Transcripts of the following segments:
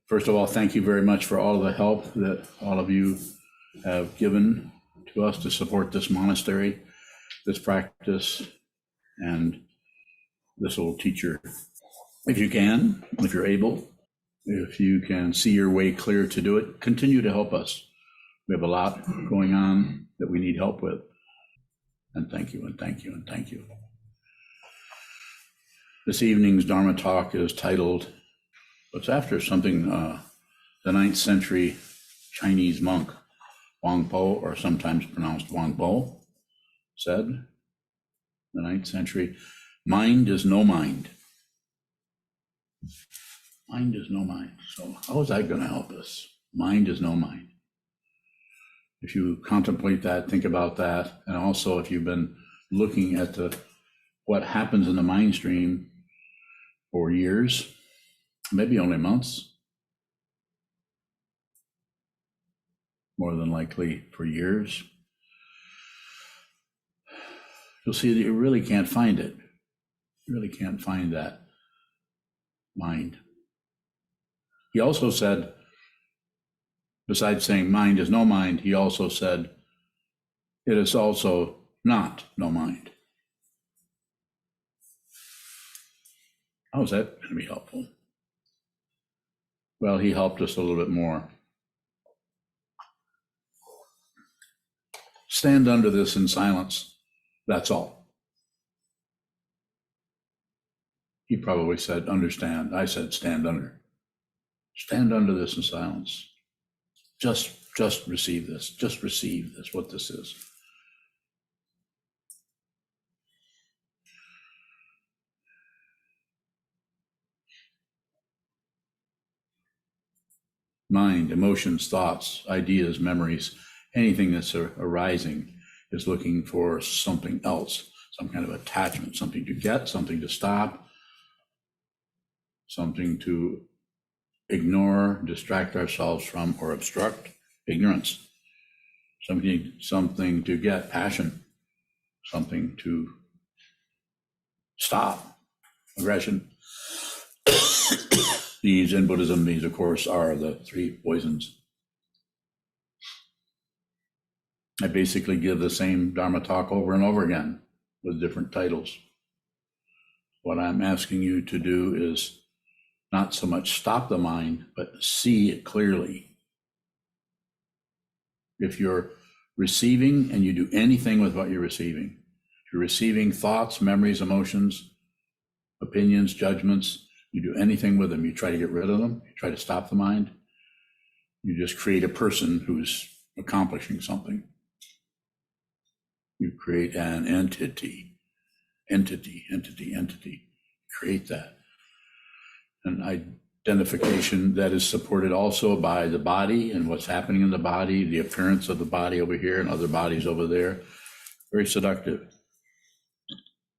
First of all, thank you very much for all of the help that all of you have given to us to support this monastery, this practice, and this little teacher. If you can, if you're able, if you can see your way clear to do it, continue to help us. We have a lot going on that we need help with. And thank you, and thank you, and thank you. This evening's Dharma talk is titled, it's after something the 9th century Chinese monk, Huángbò, or sometimes pronounced Huángbò, said, the 9th century, mind is no mind. Mind is no mind. So how is that going to help us? Mind is no mind. If you contemplate that, think about that, and also if you've been looking at what happens in the mind stream for years, maybe only months, more than likely for years, you'll see that you really can't find it. You really can't find that mind. He also said, besides saying mind is no mind, he also said, it is also not no mind. How is that going to be helpful? Well, he helped us a little bit more. Stand under this in silence. That's all. He probably said, understand. I said, stand under. Stand under this in silence. Just receive this. Just receive this, what this is. Mind, emotions, thoughts, ideas, memories, anything that's arising is looking for something else, some kind of attachment, something to get, something to stop, something to ignore, distract ourselves from, or obstruct. Ignorance. Something to get, passion. Something to stop, aggression. These, in Buddhism, these, of course, are the 3 poisons. I basically give the same Dharma talk over and over again with different titles. What I'm asking you to do is not so much stop the mind, but see it clearly. If you're receiving and you do anything with what you're receiving, if you're receiving thoughts, memories, emotions, opinions, judgments, you do anything with them, you try to get rid of them, you try to stop the mind, you just create a person who's accomplishing something. You create an entity. Create that. An identification that is supported also by the body and what's happening in the body, the appearance of the body over here and other bodies over there. Very seductive.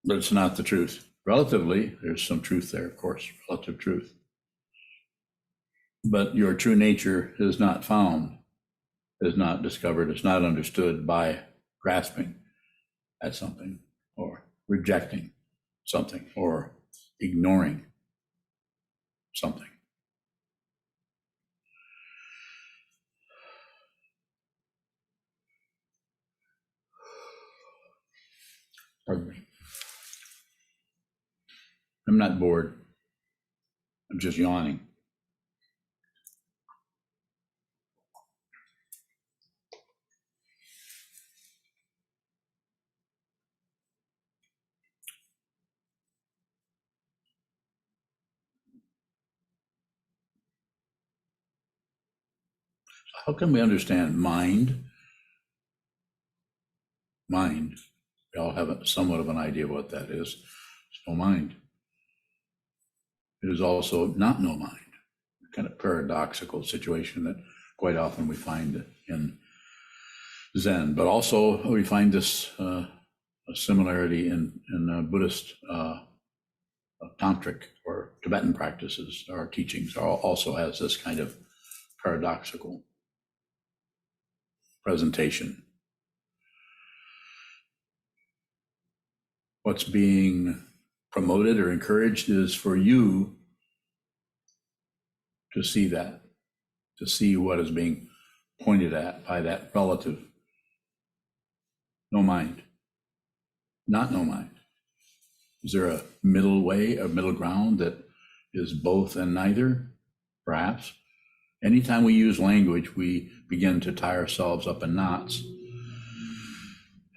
But it's not the truth. Relatively, there's some truth there, of course, relative truth. But your true nature is not found, is not discovered, is not understood by grasping at something or rejecting something or ignoring something. Pardon me. I'm not bored. I'm just yawning. How can we understand mind? Mind. We all have somewhat of an idea of what that is. It's no mind. It is also not no mind. A kind of paradoxical situation that quite often we find in Zen, but also we find this a similarity in Buddhist tantric or Tibetan practices. Our teachings also has this kind of paradoxical presentation. What's being promoted or encouraged is for you to see that, to see what is being pointed at by that relative. No mind, not no mind. Is there a middle way, a middle ground that is both and neither? Perhaps. Anytime we use language, we begin to tie ourselves up in knots,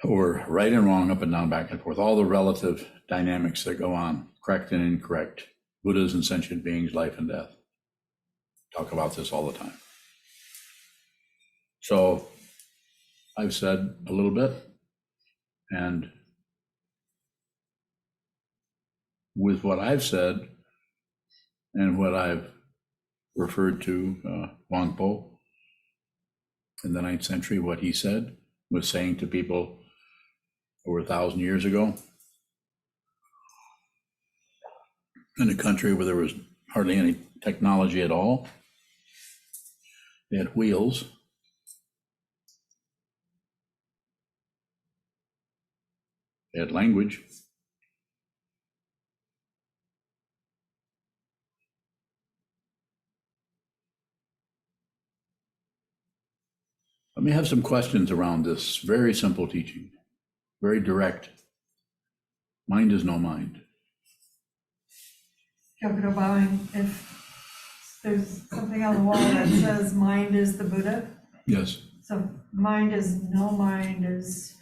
or right and wrong, up and down, back and forth, all the relative dynamics that go on, correct and incorrect, Buddhas and sentient beings, life and death. Talk about this all the time. So I've said a little bit, and with what I've said and what I've referred to Huángbò in the 9th century, what he said was saying to people over 1,000 years ago in a country where there was hardly any technology at all. They had wheels. They had language. Let me have some questions around this very simple teaching, very direct. Mind is no mind. Capital bowing, if there's something on the wall that says mind is the Buddha. Yes. So mind is no mind is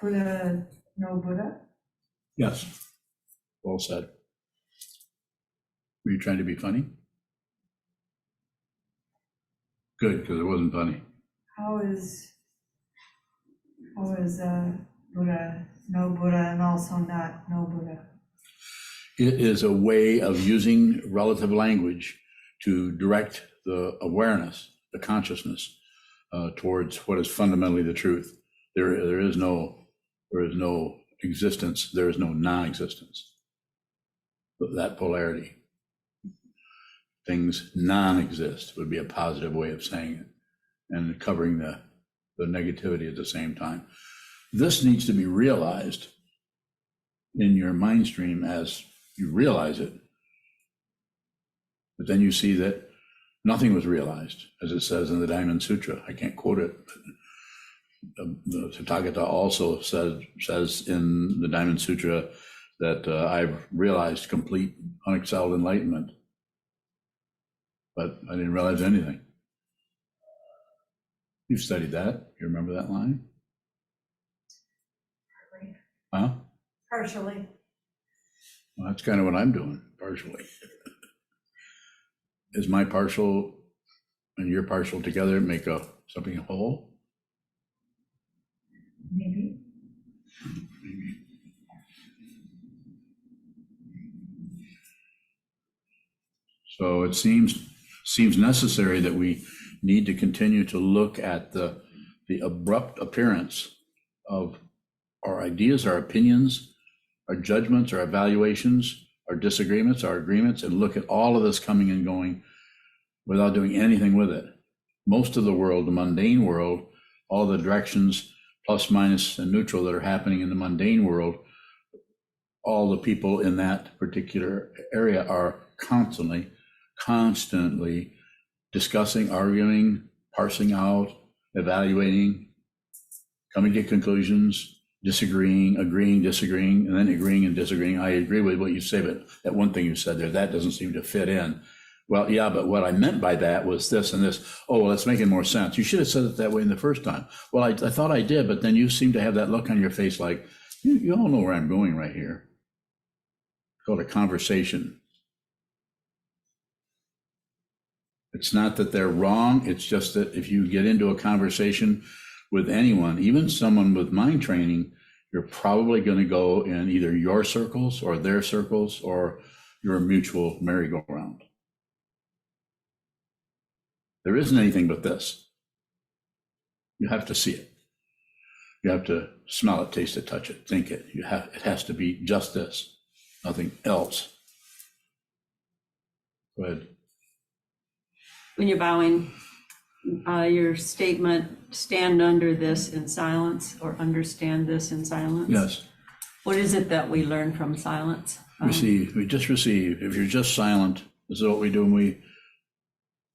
Buddha, no Buddha. Yes. Well said. Were you trying to be funny? Good, because it wasn't funny. How is Buddha no Buddha and also not no Buddha? It is a way of using relative language to direct the awareness, the consciousness, towards what is fundamentally the truth. There is no existence. There is no non-existence. But that polarity, things non-exist, would be a positive way of saying it, and covering the negativity at the same time. This needs to be realized in your mind stream as you realize it. But then you see that nothing was realized, as it says in the Diamond Sutra. I can't quote it, but the Tathagata also says in the Diamond Sutra that I've realized complete unexcelled enlightenment, but I didn't realize anything. You've studied that. You remember that line? Partly. Huh? Partially. Well, that's kind of what I'm doing, partially. Is my partial and your partial together make something whole? Maybe. Maybe. So it seems necessary that we need to continue to look at the abrupt appearance of our ideas, our opinions, our judgments, our evaluations, our disagreements, our agreements, and look at all of this coming and going without doing anything with it. Most of the world, the mundane world, all the directions, plus, minus, and neutral that are happening in the mundane world, all the people in that particular area are constantly discussing, arguing, parsing out, evaluating, coming to conclusions, disagreeing, agreeing, disagreeing, and then agreeing and disagreeing. I agree with what you say, but that one thing you said there, that doesn't seem to fit in. Well, yeah, but what I meant by that was this and this. Oh, well, that's making more sense. You should have said it that way in the first time. Well, I thought I did, but then you seem to have that look on your face like, you all know where I'm going right here. It's called a conversation. It's not that they're wrong. It's just that if you get into a conversation with anyone, even someone with mind training, you're probably going to go in either your circles or their circles or your mutual merry-go-round. There isn't anything but this. You have to see it. You have to smell it, taste it, touch it, think it. It has to be just this, nothing else. Go ahead. When you're bowing, your statement, stand under this in silence or understand this in silence. Yes. What is it that we learn from silence? Receive. We just receive. If you're just silent, this is what we do when we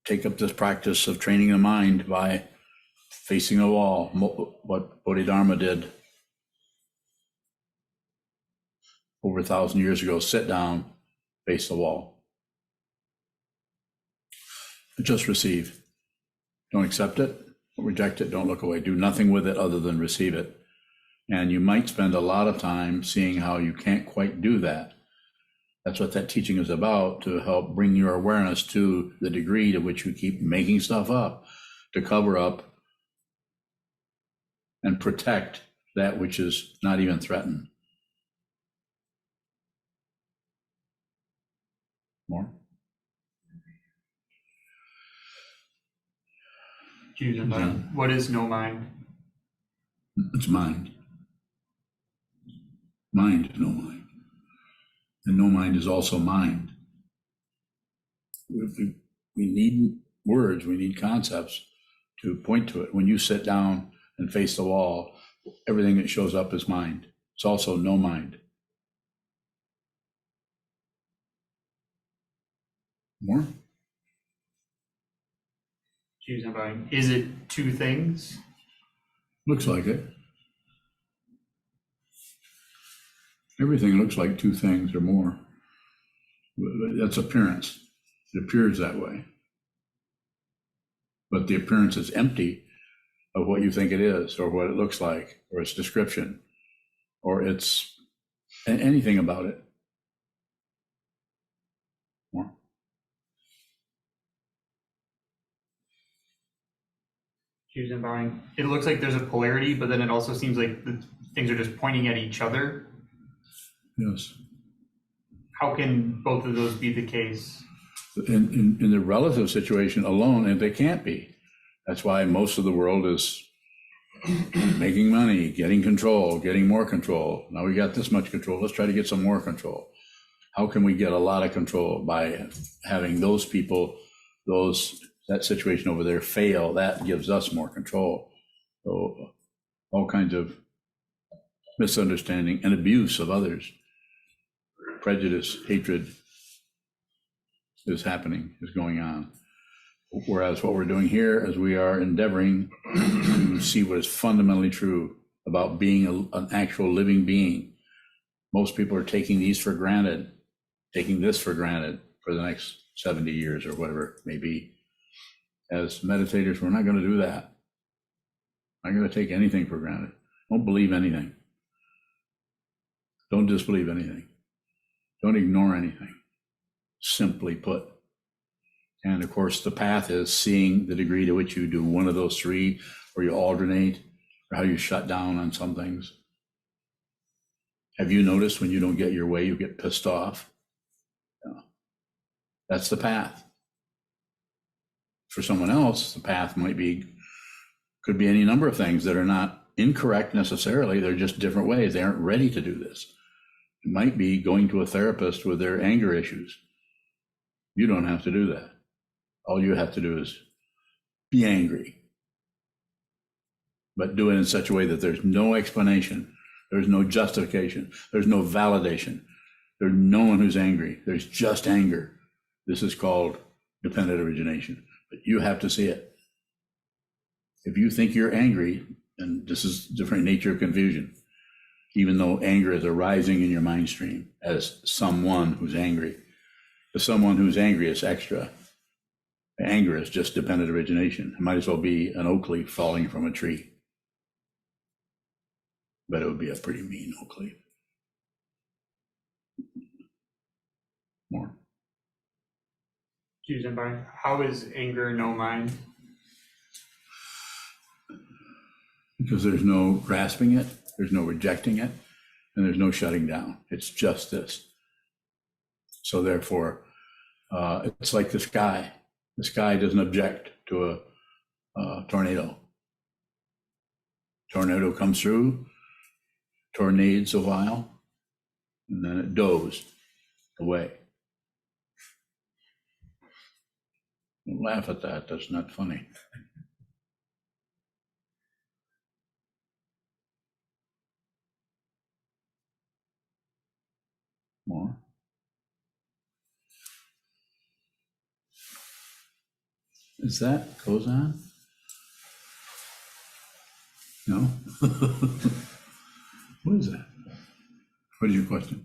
take up this practice of training the mind by facing a wall, what Bodhidharma did over 1,000 years ago. Sit down, face the wall. Just receive. Don't accept it, don't reject it, don't look away. Do nothing with it other than receive it. And you might spend a lot of time seeing how you can't quite do that. That's what that teaching is about, to help bring your awareness to the degree to which you keep making stuff up, to cover up and protect that which is not even threatened. More? What is no mind? It's mind. Mind, no mind. And no mind is also mind. We need words, we need concepts to point to it. When you sit down and face the wall, everything that shows up is mind. It's also no mind. More? Is it two things? Looks like it. Everything looks like two things or more. That's appearance. It appears that way. But the appearance is empty of what you think it is, or what it looks like, or its description, or its anything about it. More? It looks like there's a polarity, but then it also seems like the things are just pointing at each other. Yes. How can both of those be the case? In the relative situation alone, and they can't be. That's why most of the world is making money, getting control, getting more control. Now we got this much control, let's try to get some more control. How can we get a lot of control? By having those people, that situation over there fail, that gives us more control. So all kinds of misunderstanding and abuse of others, prejudice, hatred is happening, is going on. Whereas what we're doing here is we are endeavoring to see what is fundamentally true about being an actual living being. Most people are taking these for granted, taking this for granted for the next 70 years or whatever it may be. As meditators, we're not going to do that. I'm not going to take anything for granted. Don't believe anything. Don't disbelieve anything. Don't ignore anything, simply put. And of course, the path is seeing the degree to which you do one of those three, or you alternate, or how you shut down on some things. Have you noticed when you don't get your way, you get pissed off? Yeah. That's the path. For someone else, the path could be any number of things that are not incorrect necessarily. They're just different ways. They aren't ready to do this. It might be going to a therapist with their anger issues. You don't have to do that. All you have to do is be angry, but do it in such a way that there's no explanation, there's no justification, there's no validation. There's no one who's angry. There's just anger. This is called dependent origination, but you have to see it. If you think you're angry, and this is different nature of confusion, even though anger is arising in your mind stream as someone who's angry. The someone who's angry is extra. Anger is just dependent origination. It might as well be an oak leaf falling from a tree. But it would be a pretty mean oak leaf. More. How is anger no mind? Because there's no grasping it, there's no rejecting it, and there's no shutting down. It's just this. So therefore, it's like the sky. The sky doesn't object to a tornado. Tornado comes through, tornades a while, and then it does away. Don't laugh at that, that's not funny. More. Is that Sokuzan? No? What is that? What is your question?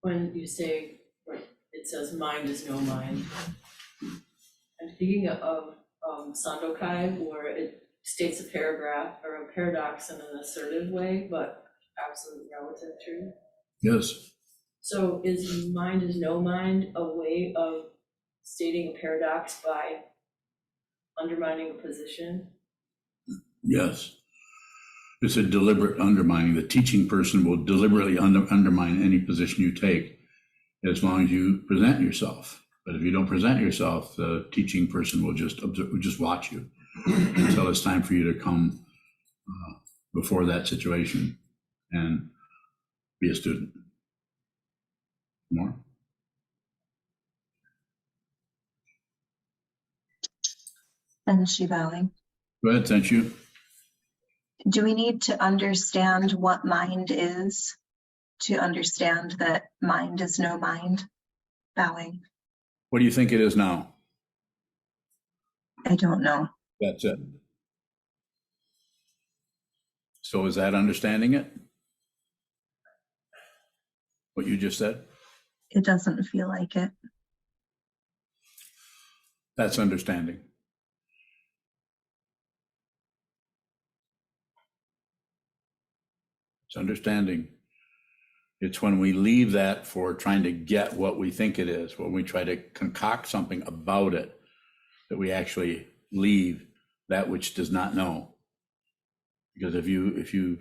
When you say, it says mind is no mind, I'm thinking of Sandokai, where it states a paragraph or a paradox in an assertive way, but absolute relative truth. Yes. So is mind is no mind a way of stating a paradox by undermining a position? Yes. It's a deliberate undermining. The teaching person will deliberately undermine any position you take as long as you present yourself. But if you don't present yourself, the teaching person will just observe, will just watch you until it's time for you to come before that situation and be a student. More? And she bowing. Go ahead, thank you. Do we need to understand what mind is to understand that mind is no mind? Bowing. What do you think it is now? I don't know. That's it. So is that understanding it? What you just said? It doesn't feel like it. That's understanding. It's understanding. It's when we leave that for trying to get what we think it is, when we try to concoct something about it, that we actually leave that which does not know. Because if you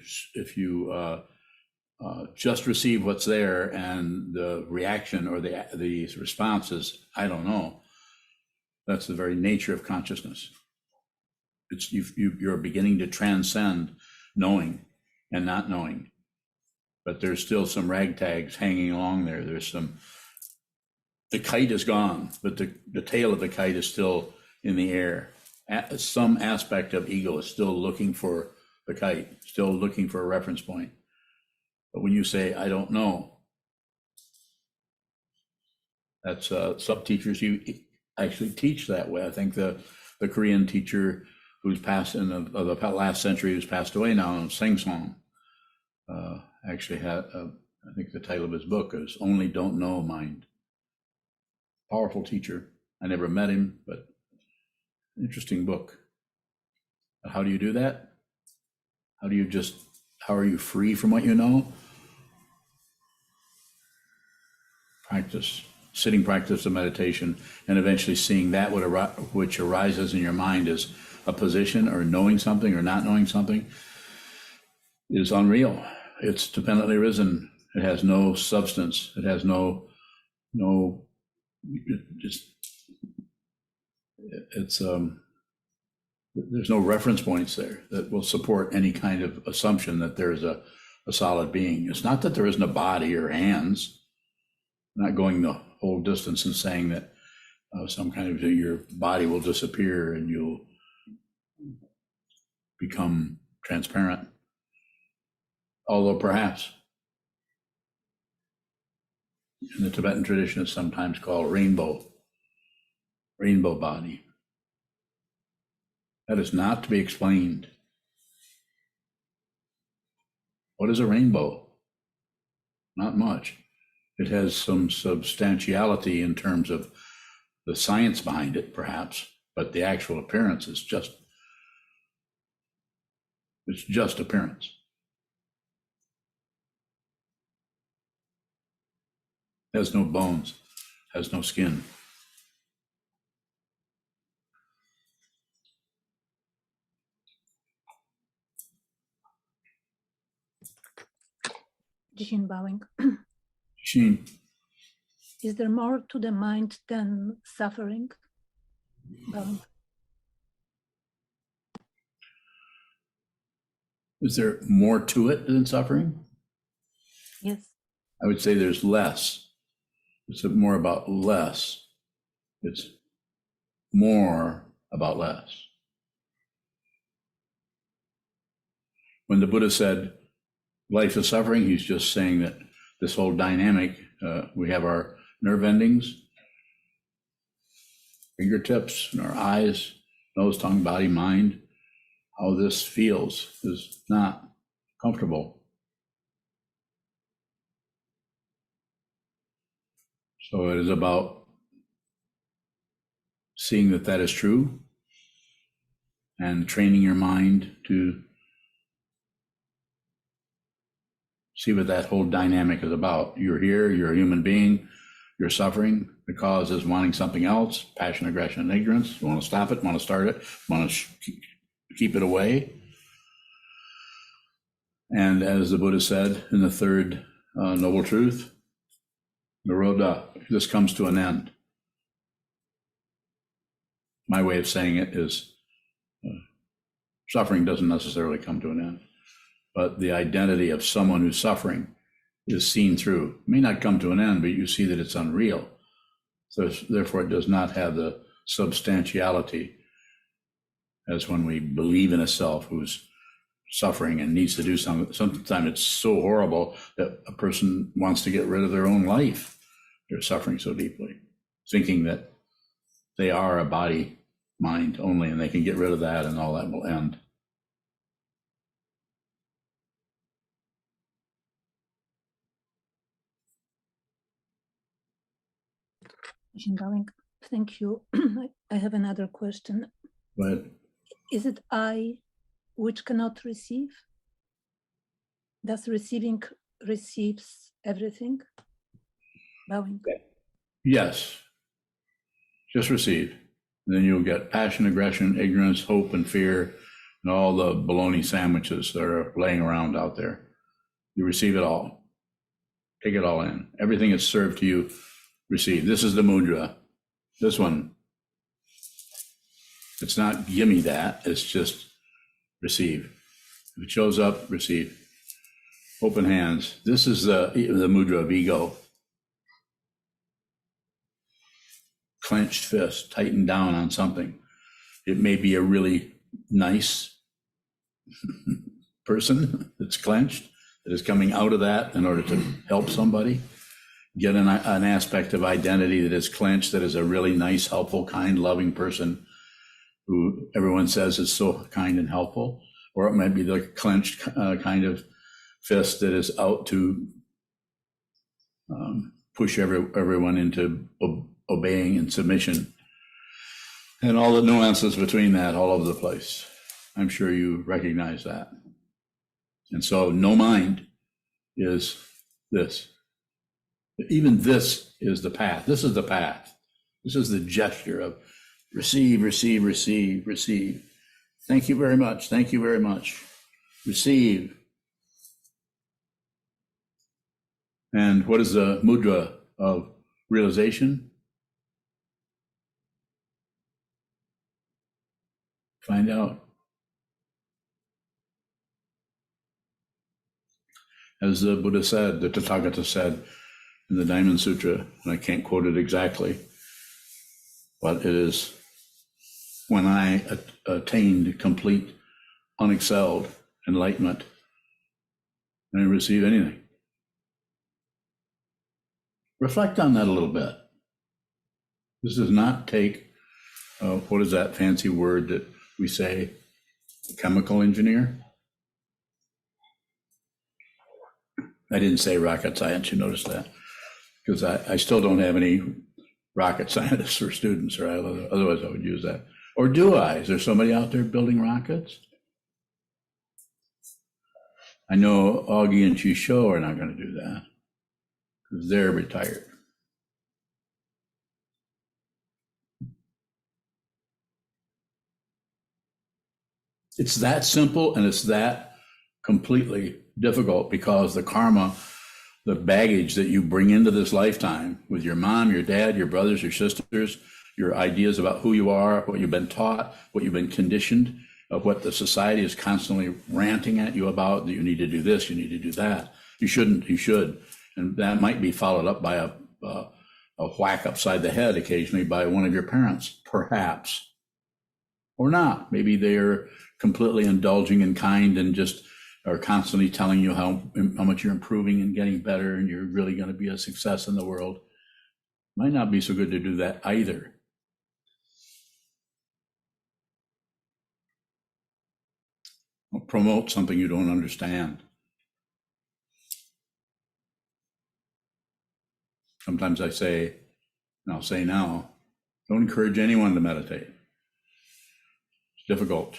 just receive what's there and the reaction or the response is, I don't know, that's the very nature of consciousness. It's you're beginning to transcend knowing and not knowing. But there's still some ragtags hanging along there. The kite is gone, but the tail of the kite is still in the air. Some aspect of ego is still looking for the kite, still looking for a reference point. But when you say, I don't know, that's sub-teachers, you actually teach that way. I think the Korean teacher who's passed in the last century, who's passed away now, Sing Song, actually had, I think the title of his book is Only Don't Know Mind. Powerful teacher. I never met him, but interesting book. How do you do that? How are you free from what you know? Practice, sitting practice of meditation, and eventually seeing that which arises in your mind as a position or knowing something or not knowing something is unreal. It's dependently risen. It has no substance. It has there's no reference points there that will support any kind of assumption that there's a solid being. It's not that there isn't a body or hands. I'm not going the whole distance and saying that some kind of your body will disappear and you'll become transparent. Although perhaps in the Tibetan tradition it's sometimes called rainbow body. That is not to be explained. What is a rainbow? Not much. It has some substantiality in terms of the science behind it, perhaps, but the actual appearance is just appearance. Has no bones, has no skin. Jin bowing. Sheen, Is there more to the mind than suffering? Bowing. is there more to it than suffering? Yes. I would say there's less. It's more about less. It's more about less. When the Buddha said life is suffering, he's just saying that this whole dynamic, we have our nerve endings, fingertips and our eyes, nose, tongue, body, mind, how this feels is not comfortable. So it is about seeing that that is true and training your mind to see what that whole dynamic is about. You're here, you're a human being, you're suffering. The cause is wanting something else, passion, aggression, and ignorance. You want to stop it, want to start it, want to keep it away. And as the Buddha said in the third noble truth, Nirodha, this comes to an end. My way of saying it is suffering doesn't necessarily come to an end, but the identity of someone who's suffering is seen through. It may not come to an end, but you see that it's unreal. So therefore it does not have the substantiality as when we believe in a self who's suffering and needs to do something. Sometimes it's so horrible that a person wants to get rid of their own life. They're suffering so deeply, thinking that they are a body, mind only, and they can get rid of that and all that will end. Darling, thank you. I have another question. But Is it I which cannot receive? Does receiving receives everything? Bowing. yes, just receive. And then you'll get passion, aggression, ignorance, hope, and fear, and all the bologna sandwiches that are laying around out there. You receive it all. Take it all in. Everything is served to you, receive. This is the mudra. This one, it's not give me that, it's just receive. If it shows up, receive. Open hands. This is the mudra of ego. Clenched fist, tightened down on something. It may be a really nice person that's clenched, that is coming out of that in order to help somebody. Get an aspect of identity that is clenched, that is a really nice, helpful, kind, loving person who everyone says is so kind and helpful. Or it might be the clenched kind of fist that is out to push everyone into obeying and submission. And all the nuances between that all over the place. I'm sure you recognize that. And so no mind is this. Even this is the path. This is the path. This is the gesture of receive, receive, receive, receive. Thank you very much. Thank you very much. Receive. And what is the mudra of realization? Find out. As the Buddha said, the Tathagata said in the Diamond Sutra, and I can't quote it exactly, but it is, when I attained complete, unexcelled enlightenment, I didn't receive anything. Reflect on that a little bit. This does not take, what is that fancy word that we say, chemical engineer? I didn't say rocket science, you notice that, because I still don't have any rocket scientists or students, or otherwise I would use that. Or do I? Is there somebody out there building rockets? I know Augie and Chisho are not going to do that because they're retired. It's that simple, and it's that completely difficult, because the karma, the baggage that you bring into this lifetime with your mom, your dad, your brothers, your sisters, your ideas about who you are, what you've been taught, what you've been conditioned, of what the society is constantly ranting at you about, that you need to do this, you need to do that. You shouldn't, you should. And that might be followed up by a whack upside the head occasionally by one of your parents, perhaps. Or not. Maybe they're completely indulging and kind and just are constantly telling you how much you're improving and getting better and you're really going to be a success in the world. Might not be so good to do that either. promote something you don't understand. Sometimes I say, and I'll say now, don't encourage anyone to meditate. It's difficult.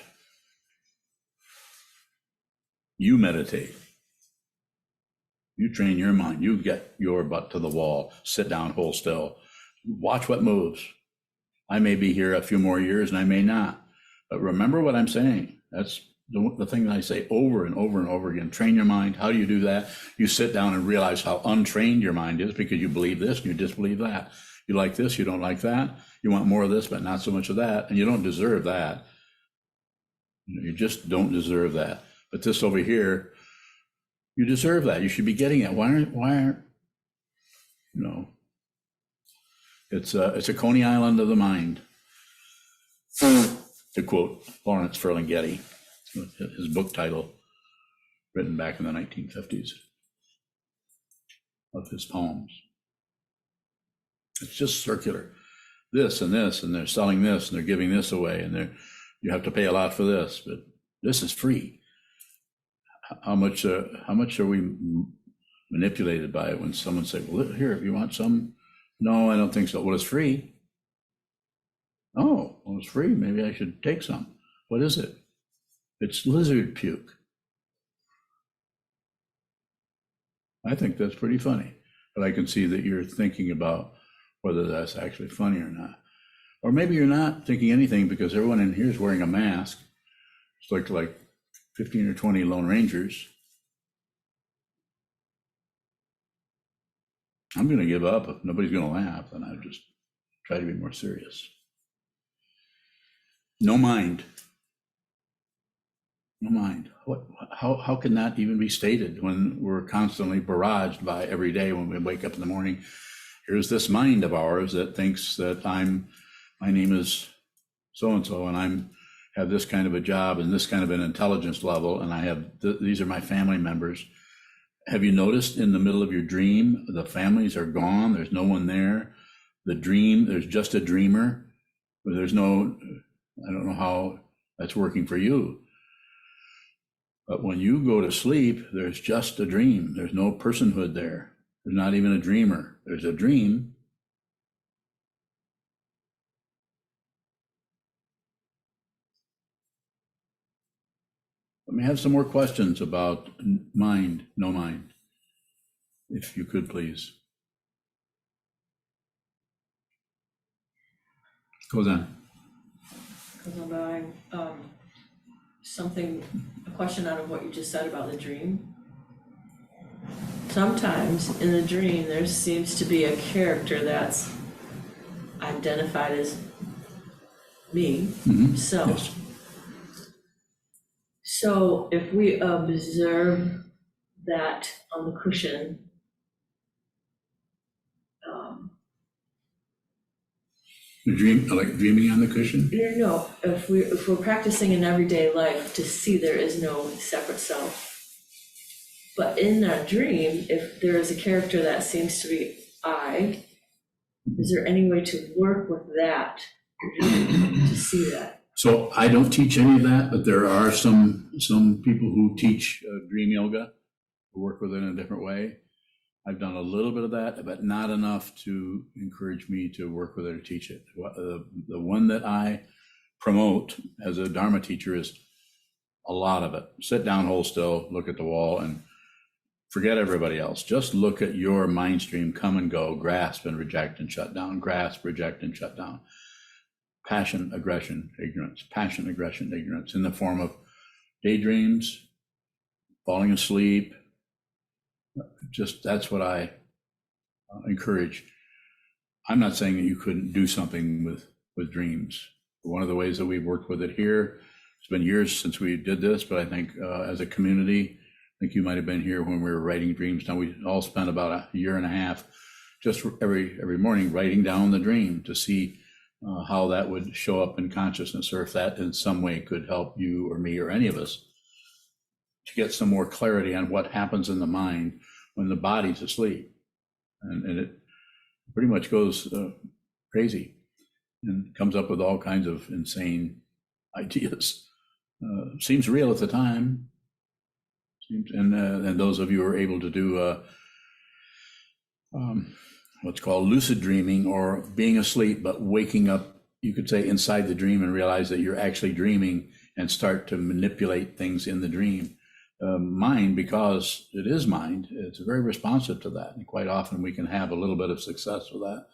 You meditate. You train your mind. You get your butt to the wall. Sit down, hold still. Watch what moves. I may be here a few more years and I may not. But remember what I'm saying. That's the thing that I say over and over and over again. Train your mind. How do you do that? You sit down and realize how untrained your mind is because you believe this and you disbelieve that. You like this, you don't like that. You want more of this, but not so much of that. And you don't deserve that. You just don't deserve that. But this over here, you deserve that. You should be getting it. Why aren't, you know, it's a Coney Island of the mind, to quote Lawrence Ferlinghetti, his book title, written back in the 1950s, of his poems. It's just circular. This and this, and they're selling this, and they're giving this away, and you have to pay a lot for this, but this is free. How much are we manipulated by it when someone says, well, here, if you want some? No, I don't think so. Well, it's free. Oh, well, it's free. Maybe I should take some. What is it? It's lizard puke. I think that's pretty funny, but I can see that you're thinking about whether that's actually funny or not. Or maybe you're not thinking anything because everyone in here is wearing a mask. It's like 15 or 20 Lone Rangers. I'm going to give up. If nobody's going to laugh, then I'll just try to be more serious. No mind. No mind. How can that even be stated when we're constantly barraged by every day when we wake up in the morning? Here's this mind of ours that thinks that my name is so-and-so, and I'm have this kind of a job and this kind of an intelligence level, and I have these are my family members. Have you noticed in the middle of your dream, the families are gone, there's no one there. The dream, there's just a dreamer. There's no, I don't know how that's working for you. But when you go to sleep, there's just a dream. There's no personhood there. There's not even a dreamer. There's a dream. Let me have some more questions about mind, no mind, if you could, please. Goes on. Because I'm buying, a question out of what you just said about the dream. Sometimes in the dream, there seems to be a character that's identified as me, self. Yes. So if we observe that on the cushion, Like dreaming on the cushion? no, if we're practicing in everyday life to see there is no separate self. But in that dream, if there is a character that seems to be I, is there any way to work with that, to see that? So I don't teach any of that, but there are some people who teach dream yoga, who work with it in a different way. I've done a little bit of that, but not enough to encourage me to work with it or teach it. The one that I promote as a Dharma teacher is a lot of it. Sit down, hold still, look at the wall, and forget everybody else. Just look at your mind stream come and go, grasp and reject and shut down, grasp, reject and shut down. Passion, aggression, ignorance, passion, aggression, ignorance, in the form of daydreams, falling asleep. Just that's what I encourage. I'm not saying that you couldn't do something with dreams. One of the ways that we've worked with it here, it's been years since we did this, but I think as a community, I think you might have been here when we were writing dreams. Now we all spent about a year and a half just every morning writing down the dream to see how that would show up in consciousness, or if that in some way could help you or me or any of us to get some more clarity on what happens in the mind when the body's asleep. And it pretty much goes crazy and comes up with all kinds of insane ideas. seems real at the time. And those of you who are able to do what's called lucid dreaming, or being asleep but waking up, you could say, inside the dream and realize that you're actually dreaming and start to manipulate things in the dream. Mind, because it is mind, it's very responsive to that. And quite often we can have a little bit of success with that.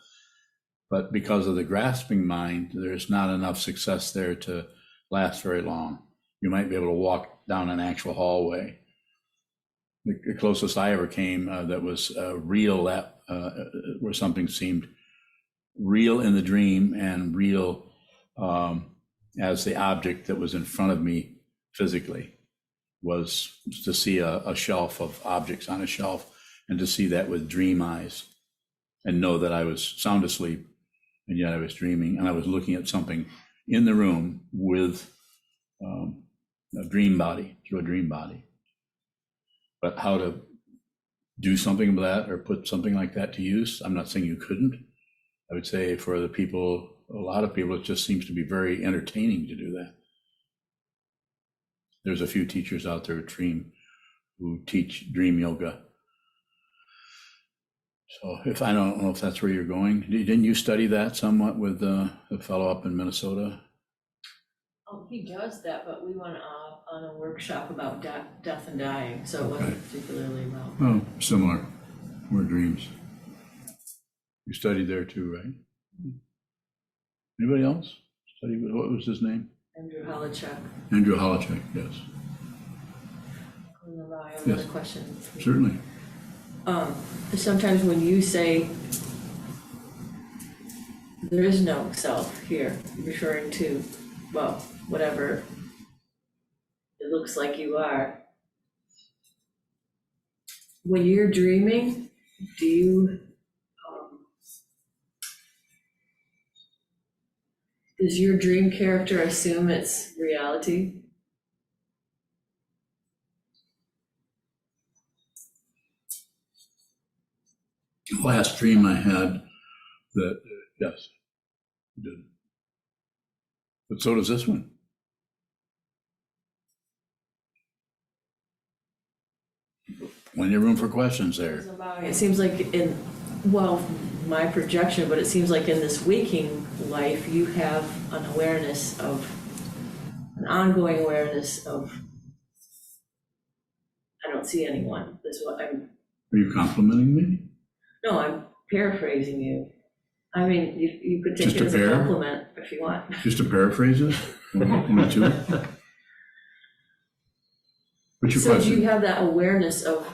But because of the grasping mind, there's not enough success there to last very long. You might be able to walk down an actual hallway. The closest I ever came that was real, where something seemed real in the dream and real as the object that was in front of me physically, was to see a shelf of objects on a shelf, and to see that with dream eyes and know that I was sound asleep and yet I was dreaming, and I was looking at something in the room with a dream body, through a dream body. But how to do something about that or put something like that to use, I'm not saying you couldn't. I would say for the people, a lot of people, it just seems to be very entertaining to do that. There's a few teachers out there who teach dream yoga. So I don't know if that's where you're going. Didn't you study that somewhat with the fellow up in Minnesota? Oh, he does that, but we went on a workshop about death and dying, so it wasn't particularly about. Oh, similar. More dreams. You studied there too, right? Anybody else study? What was his name? Andrew Holichek. Andrew Holichek, yes. I have Yes. another question. Certainly. Sometimes when you say there is no self here, referring to, well, whatever it looks like you are, when you're dreaming, do you, does your dream character assume it's reality? The last dream I had that, yes, it did. But so does this one. Plenty of room for questions there. It seems like my projection, but it seems like in this waking life, you have an ongoing awareness of, I don't see anyone. That's what I'm. Are you complimenting me? No, I'm paraphrasing you. I mean, you could take Just it a as a pair? compliment if you want. Just to paraphrase it? Only two? What's your So do question? you have that awareness of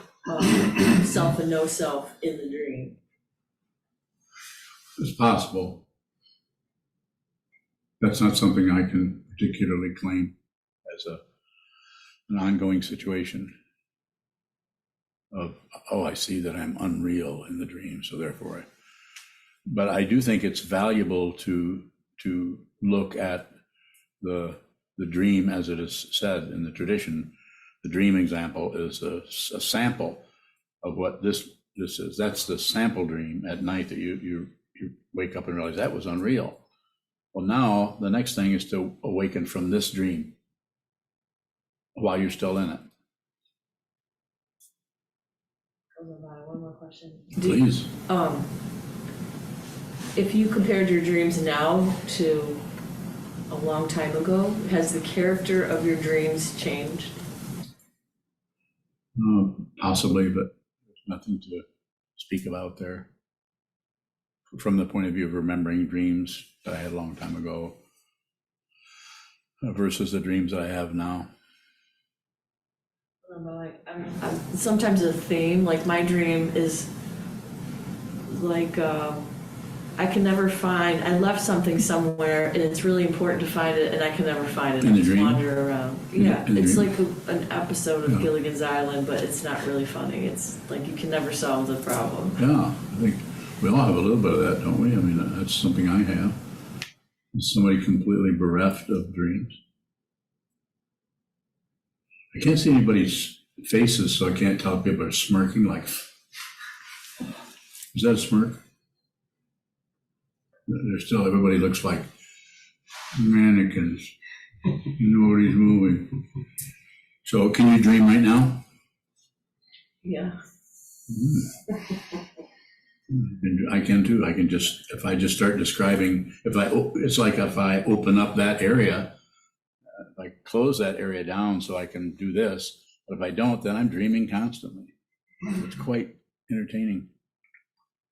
self and no self in the dream? It's possible. That's not something I can particularly claim as an ongoing situation of, oh, I see that I'm unreal in the dream, so therefore but I do think it's valuable to look at the dream as it is said in the tradition. The dream example is a sample of what this is. That's the sample dream at night that you wake up and realize that was unreal. Well, now the next thing is to awaken from this dream while you're still in it. One more question. Please. If you compared your dreams now to a long time ago, has the character of your dreams changed? Possibly, but there's nothing to speak about there. From the point of view of remembering dreams that I had a long time ago versus the dreams that I have now. I don't know, I'm sometimes a theme, like my dream is like, I can never find, I left something somewhere and it's really important to find it and I can never find it. In the I just dream? wander around. In Yeah, the it's dream? like an episode of Yeah. Gilligan's Island, but it's not really funny. It's like you can never solve the problem. Yeah, I think we all have a little bit of that, don't we? I mean, that's something I have. Somebody completely bereft of dreams. I can't see anybody's faces, so I can't tell if people are smirking like, is that a smirk? They're still, everybody looks like mannequins. Nobody's moving. So can you dream right now? Yeah. And I can too. I can just, if I just start describing, it's like if I open up that area, if I close that area down so I can do this, but if I don't, then I'm dreaming constantly. It's quite entertaining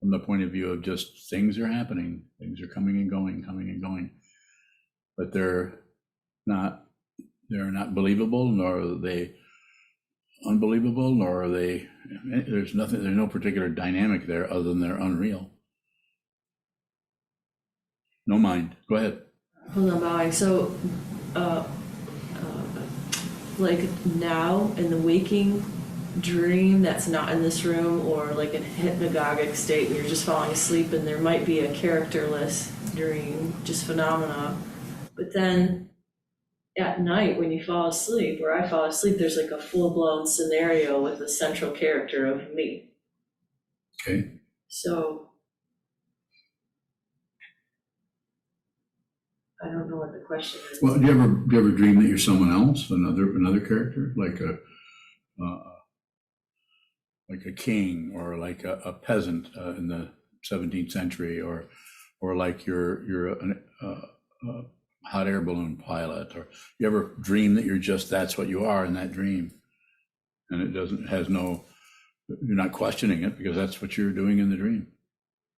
from the point of view of just things are happening, things are coming and going, but they're not believable, nor are they unbelievable, nor are they, there's no particular dynamic there other than they're unreal. No mind. Go ahead. Hold on, bowing. So, like now in the waking dream that's not in this room, or like in hypnagogic state where you're just falling asleep and there might be a characterless dream, just phenomena. But then at night when you fall asleep, or I fall asleep, there's like a full-blown scenario with a central character of me. Okay. So I don't know what the question is. Well, do you ever dream that you're someone else, another character, like a king, or like a peasant in the 17th century, or like you're a hot air balloon pilot, or you ever dream that that's what you are in that dream, and you're not questioning it because that's what you're doing in the dream.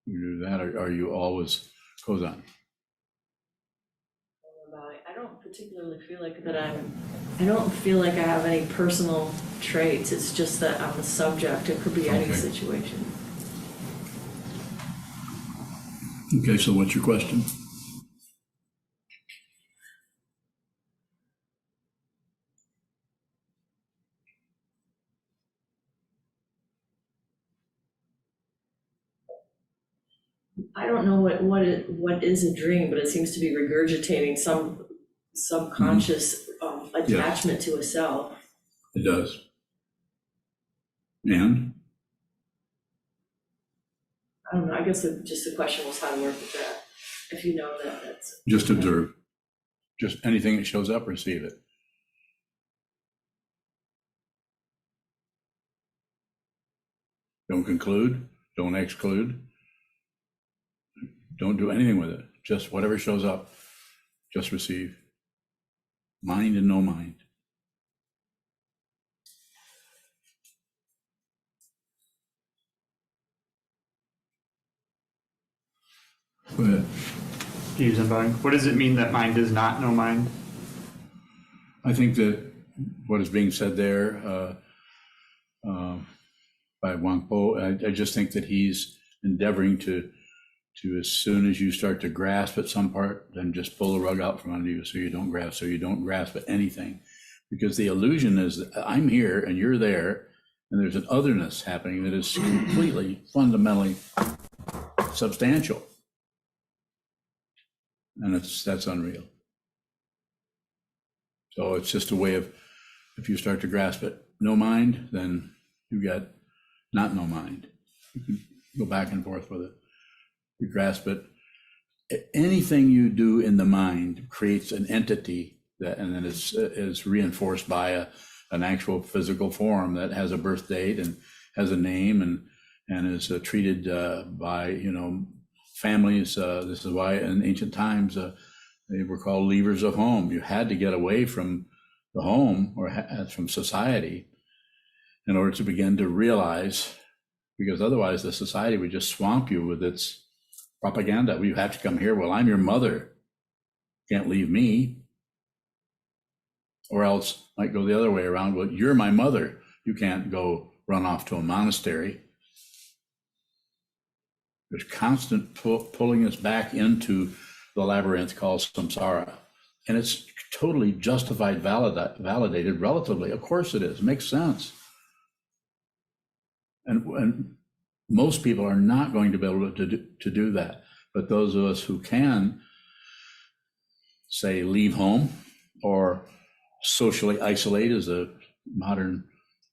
You do that, or are you always Sokuzan? I don't particularly feel like that I don't feel like I have any personal traits. It's just that I'm a subject. It could be any Okay. situation. Okay, so what's your question? I don't know what is a dream, but it seems to be regurgitating some subconscious attachment to a self. It does. And I don't know. I guess the question was how to work with that. If you know that, that's just observe. Just anything that shows up, receive it. Don't conclude, don't exclude. Don't do anything with it. Just whatever shows up, just receive. Mind and no mind. Go ahead. What does it mean that mind is not no mind? I think that what is being said there by Huángbò, I just think that he's endeavoring to as soon as you start to grasp at some part, then just pull the rug out from under you so you don't grasp at anything. Because the illusion is that I'm here and you're there, and there's an otherness happening that is completely, fundamentally substantial. And that's unreal. So it's just a way of, if you start to grasp it, no mind, then you got not no mind. You can go back and forth with it. You grasp it. Anything you do in the mind creates an entity that, and then is reinforced by an actual physical form that has a birth date and has a name and is treated by families. This is why in ancient times they were called leavers of home. You had to get away from the home or from society in order to begin to realize, because otherwise the society would just swamp you with its propaganda. You have to come here. Well, I'm your mother. Can't leave me. Or else might go the other way around. Well, you're my mother. You can't go run off to a monastery. There's constant pulling us back into the labyrinth called samsara. And it's totally justified, validated relatively. Of course it is. Makes sense. And most people are not going to be able to do that. But those of us who can, say, leave home or socially isolate, is a modern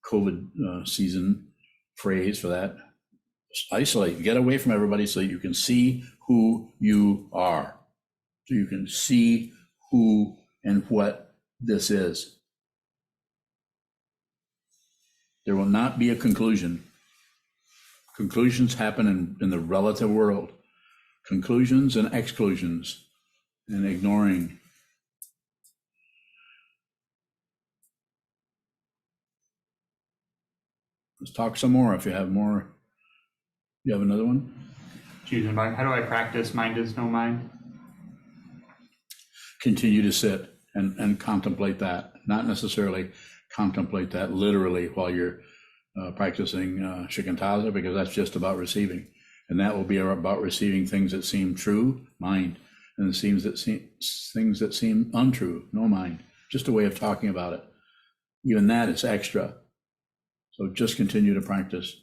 COVID season phrase for that. Isolate, get away from everybody so you can see who you are. So you can see who in what this is. There will not be a conclusion. Conclusions happen in the relative world. Conclusions and exclusions and ignoring. Let's talk some more if you have more. You have another one? How do I practice mind is no mind? Continue to sit and contemplate that, not necessarily contemplate that literally while you're practicing shikantaza, because that's just about receiving. And that will be about receiving things that seem true, mind, and things that seem untrue, no mind. Just a way of talking about it. Even that is extra. So just continue to practice.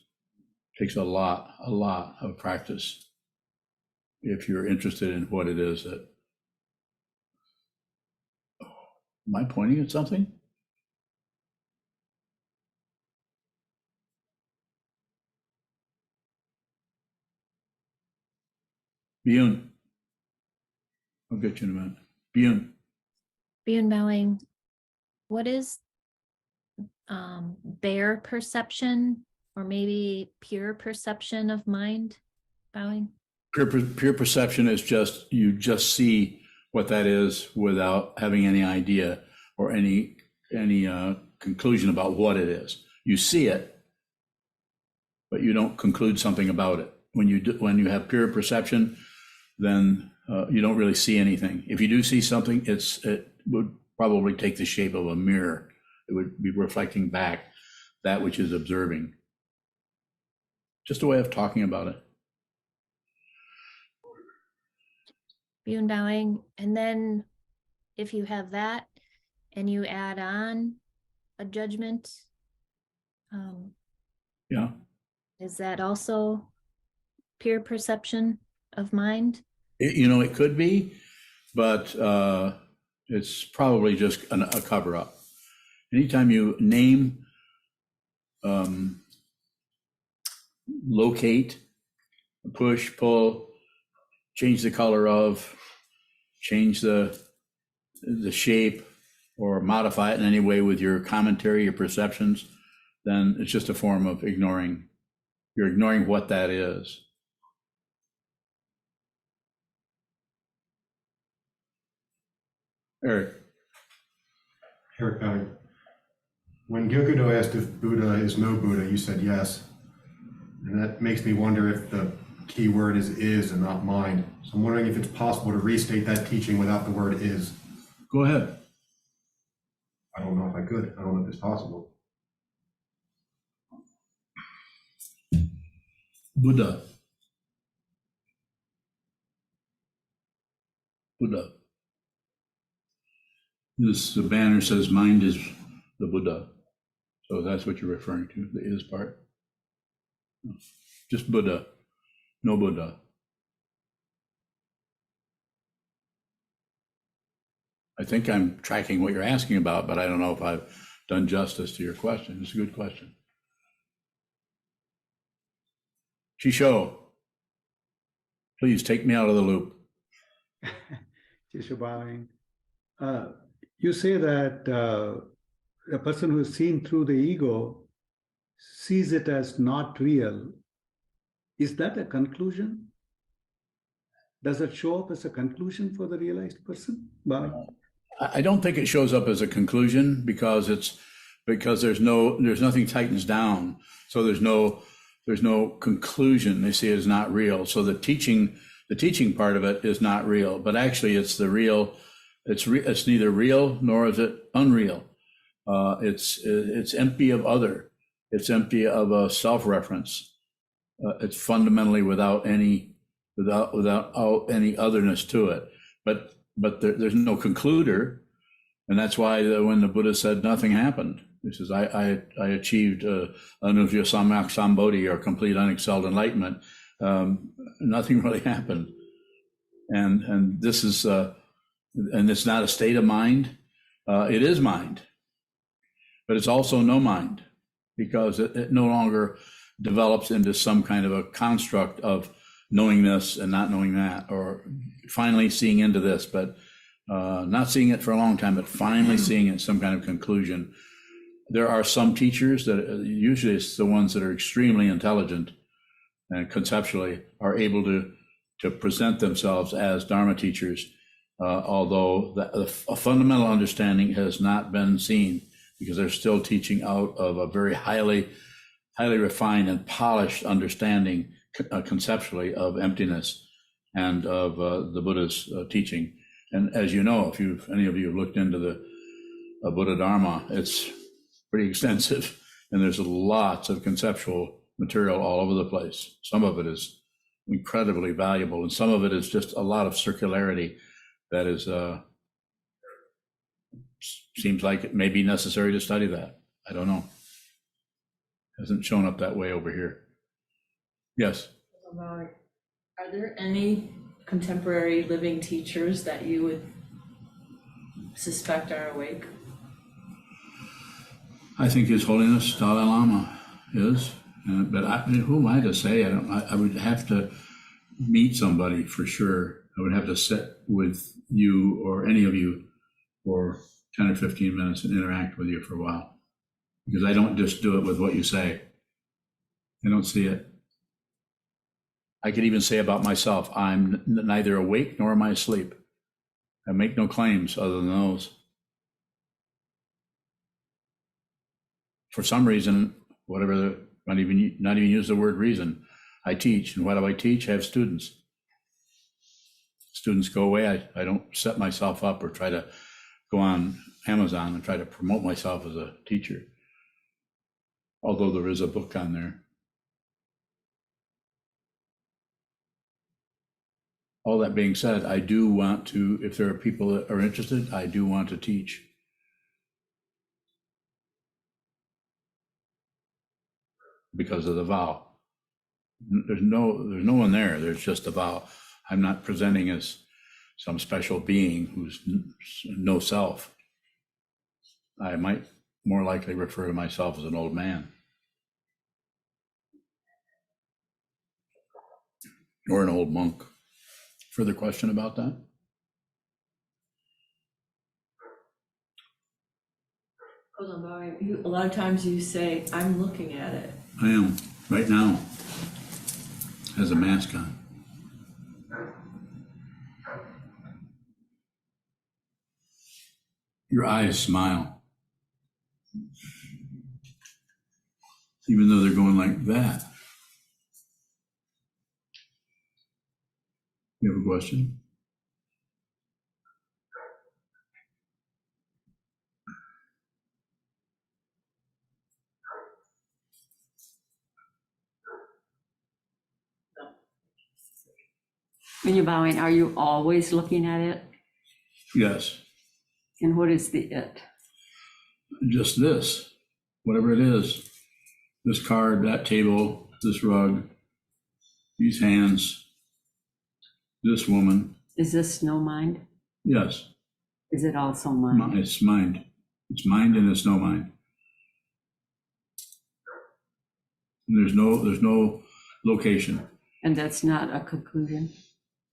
Takes a lot of practice if you're interested in what it is that. Am I pointing at something? Byun. I'll get you in a minute. Byun. Bowing, what is bare perception or maybe pure perception of mind? Bowing? Pure perception is just, you just see what that is without having any idea or any conclusion about what it is. You see it, but you don't conclude something about it. When you have pure perception, then you don't really see anything. If you do see something, it would probably take the shape of a mirror. It would be reflecting back that which is observing. Just a way of talking about it. Bowing, and then if you have that and you add on a judgment, Yeah. is that also pure perception of mind? It could be, but it's probably just a cover-up. Anytime you name, locate, push, pull, change the color of, change the shape, or modify it in any way with your commentary, your perceptions, then it's just a form of ignoring. You're ignoring what that is. Eric. When Gyokudo asked if Buddha is no Buddha, you said yes. And that makes me wonder if the key word is and not mind. So I'm wondering if it's possible to restate that teaching without the word is. Go ahead. I don't know if I could. I don't know if it's possible. Buddha. The banner says mind is the Buddha. So that's what you're referring to, the is part. Just Buddha, no Buddha. I think I'm tracking what you're asking about, but I don't know if I've done justice to your question. It's a good question. Chisho, please take me out of the loop. Bowing. You say that a person who is seen through the ego sees it as not real. Is that a conclusion? Does it show up as a conclusion for the realized person? I don't think it shows up as a conclusion because there's nothing tightens down. So there's no conclusion. They see it as not real. So the teaching part of it is not real, but actually it's the real. It's neither real nor is it unreal. It's empty of other. It's empty of a self-reference. It's fundamentally without any otherness to it. But there's no concluder, and that's why when the Buddha said nothing happened, he says, I achieved anuvya samyak sambodhi, or complete unexcelled enlightenment. Nothing really happened, and this is and it's not a state of mind. It is mind, but it's also no mind, because it no longer develops into some kind of a construct of knowing this and not knowing that, or finally seeing into this, but not seeing it for a long time, but finally seeing it some kind of conclusion. There are some teachers that usually it's the ones that are extremely intelligent and conceptually are able to present themselves as Dharma teachers, although a fundamental understanding has not been seen because they're still teaching out of a very highly refined and polished understanding conceptually of emptiness and of the Buddha's teaching. And as you know, if any of you have looked into the Buddha Dharma, it's pretty extensive, and there's lots of conceptual material all over the place. Some of it is incredibly valuable, and some of it is just a lot of circularity that is seems like it may be necessary to study that. I don't know. Hasn't shown up that way over here. Yes. Are there any contemporary living teachers that you would suspect are awake? I think His Holiness Dalai Lama is, but who am I to say? I would have to meet somebody for sure. I would have to sit with you or any of you for 10 or 15 minutes and interact with you for a while, because I don't just do it with what you say. I don't see it. I could even say about myself, I'm neither awake nor am I asleep. I make no claims other than those. For some reason, not even use the word reason, I teach. And what do I teach? I have students. Students go away. I don't set myself up or try to go on Amazon and try to promote myself as a teacher, although there is a book on there. All that being said, I do want to, if there are people that are interested, I do want to teach. Because of the vow. There's no one there, there's just a vow. I'm not presenting as some special being who's no self. I might more likely refer to myself as an old man. Or an old monk. Further question about that? A lot of times you say, I'm looking at it. I am, right now. Has a mask on. Your eyes smile. Even though they're going like that. You have a question? When you're bowing, are you always looking at it? Yes. And what is the it? Just this, whatever it is. This card, that table, this rug, these hands, this woman. Is this no mind? Yes. Is it also mind? It's mind. It's mind and it's no mind. And there's no location. And that's not a conclusion?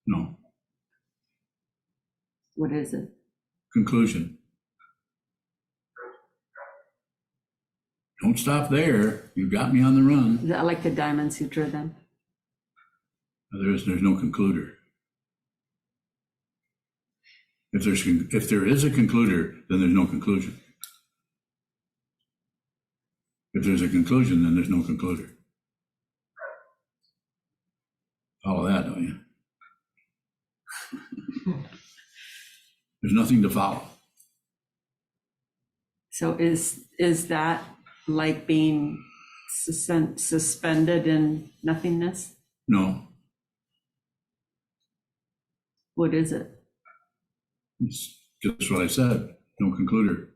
No. What is it? Conclusion. Don't stop there. You got me on the run. Is that like the Diamond Sutra then? There's no concluder. If there is a concluder, then there's no conclusion. If there's a conclusion, then there's no concluder. Follow that, don't you? There's nothing to follow. So is that like being suspended in nothingness? No. What is it? It's just what I said. No concluder.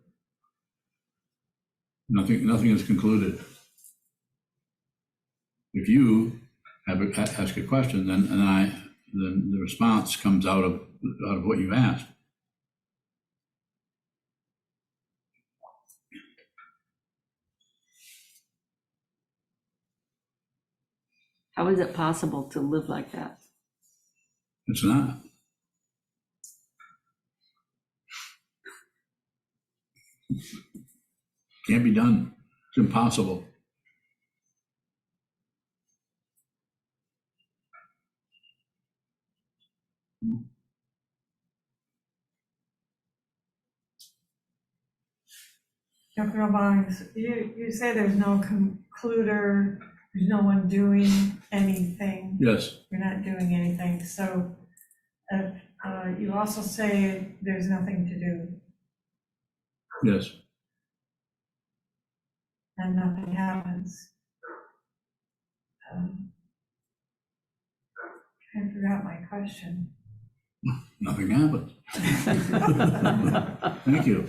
Nothing is concluded. If you ask a question, then the response comes out of what you've asked. How is it possible to live like that? It's not. Can't be done. It's impossible. Dr. O'Bonnell, you say there's no concluder, there's no one doing anything. Yes, You're not doing anything, so you also say there's nothing to do yes. and nothing happens. I forgot my question. Nothing happens. Thank you.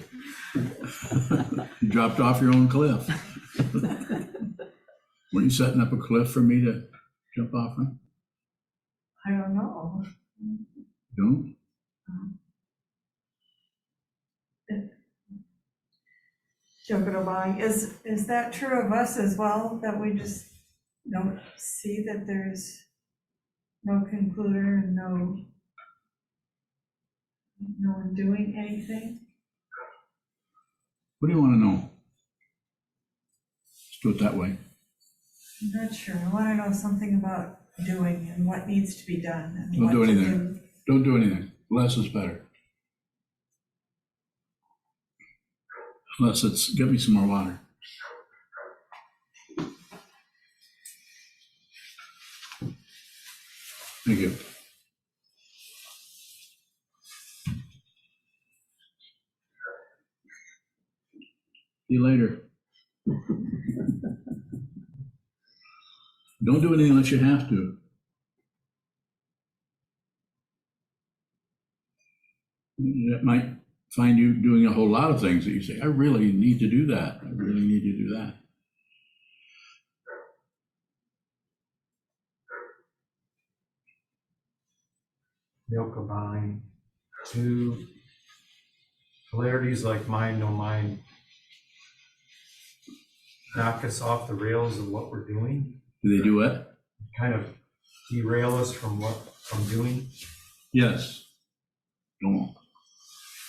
You dropped off your own cliff. Were you setting up a cliff for me to jump off from? I don't know. Don't? Dr. O'Bonnell, is that true of us as well, that we just don't see that there's no concluder and no one doing anything? What do you want to know? Let's do it that way. I'm not sure. I want to know something about doing and what needs to be done and Don't what do to anything. do. Don't do anything. Less is better. Unless it's, get me some more water. Thank you. See you later. Don't do anything unless you have to. That might find you doing a whole lot of things that you say, I really need to do that. I really need to do that. They'll combine two polarities like mind, no mind, knock us off the rails of what we're doing, Do they do what? kind of derail us from doing. Yes. Don't.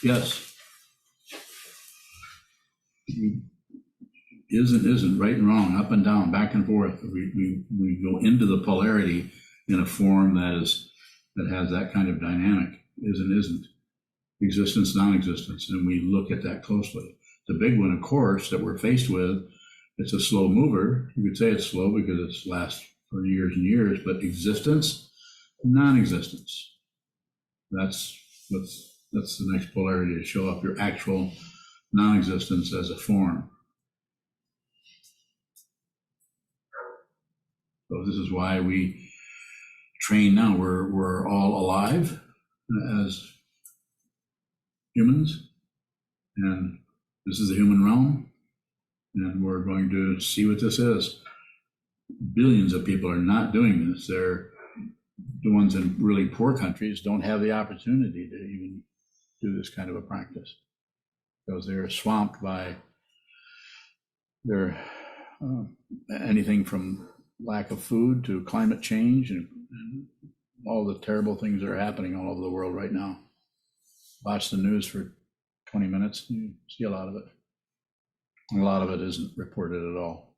Yes. Isn't, right and wrong, up and down, back and forth. We go into the polarity in a form that has that kind of dynamic, isn't, existence, non-existence, and we look at that closely. The big one, of course, that we're faced with, it's a slow mover. You could say it's slow because it's lasts for years and years, but existence, non-existence. That's the next polarity, to show up your actual non-existence as a form. So this is why we train now. We're all alive as humans, and this is the human realm, and we're going to see what this is. Billions of people are not doing this. They're the ones in really poor countries don't have the opportunity to even do this kind of a practice because they're swamped by their anything from lack of food to climate change and all the terrible things that are happening all over the world right now. Watch the news for 20 minutes, you see a lot of it. A lot of it isn't reported at all.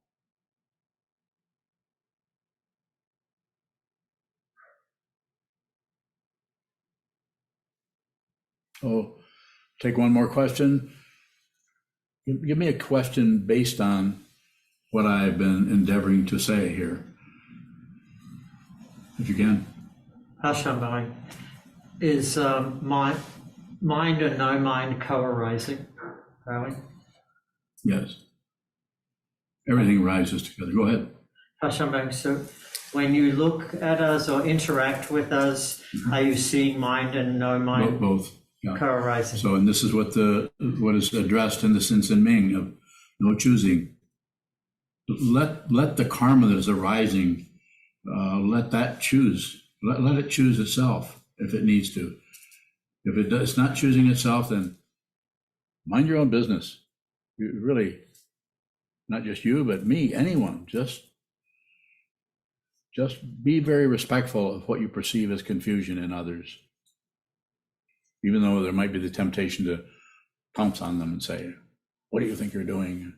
Oh, take one more question. Give me a question based on what I've been endeavoring to say here, if you can. Hashanbai, is mind and no mind co-arising, Harley? Yes. Everything rises together. Go ahead. Hashanbai, so when you look at us or interact with us, are you seeing mind and no mind Both. Yeah. co-arising? So, and this is what is addressed in the Sin Ming of no choosing. Let the karma that is arising, let that choose. Let it choose itself if it needs to. If it's not choosing itself, then mind your own business. You really, not just you, but me, anyone. Just be very respectful of what you perceive as confusion in others, even though there might be the temptation to pounce on them and say, What do you think you're doing?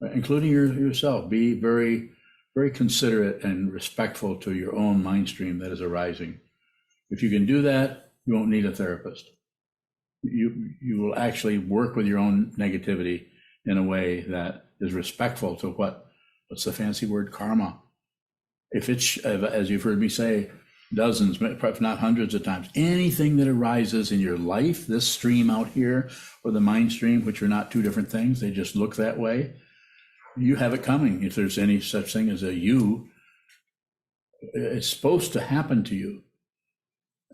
Including yourself. Be very, very considerate and respectful to your own mind stream that is arising. If you can do that, you won't need a therapist. You will actually work with your own negativity in a way that is respectful to what's the fancy word, karma. If it's, as you've heard me say, dozens, if not hundreds of times, anything that arises in your life, this stream out here, or the mind stream, which are not two different things, they just look that way, you have it coming. If there's any such thing as a you, it's supposed to happen to you.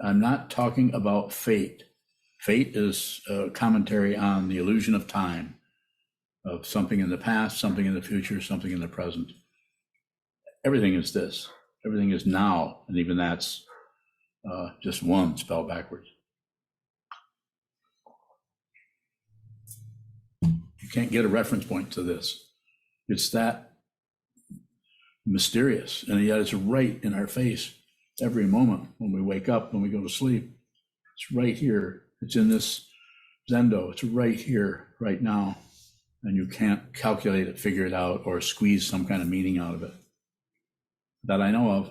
I'm not talking about fate. Fate is a commentary on the illusion of time, of something in the past, something in the future, something in the present. Everything is this. Everything is now, and even that's just one spelled backwards. You can't get a reference point to this. It's that mysterious, and yet it's right in our face every moment when we wake up, when we go to sleep. It's right here. It's in this Zendo. It's right here, right now. And you can't calculate it, figure it out, or squeeze some kind of meaning out of it that I know of.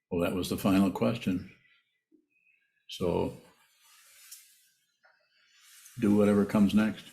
Well, that was the final question. So do whatever comes next.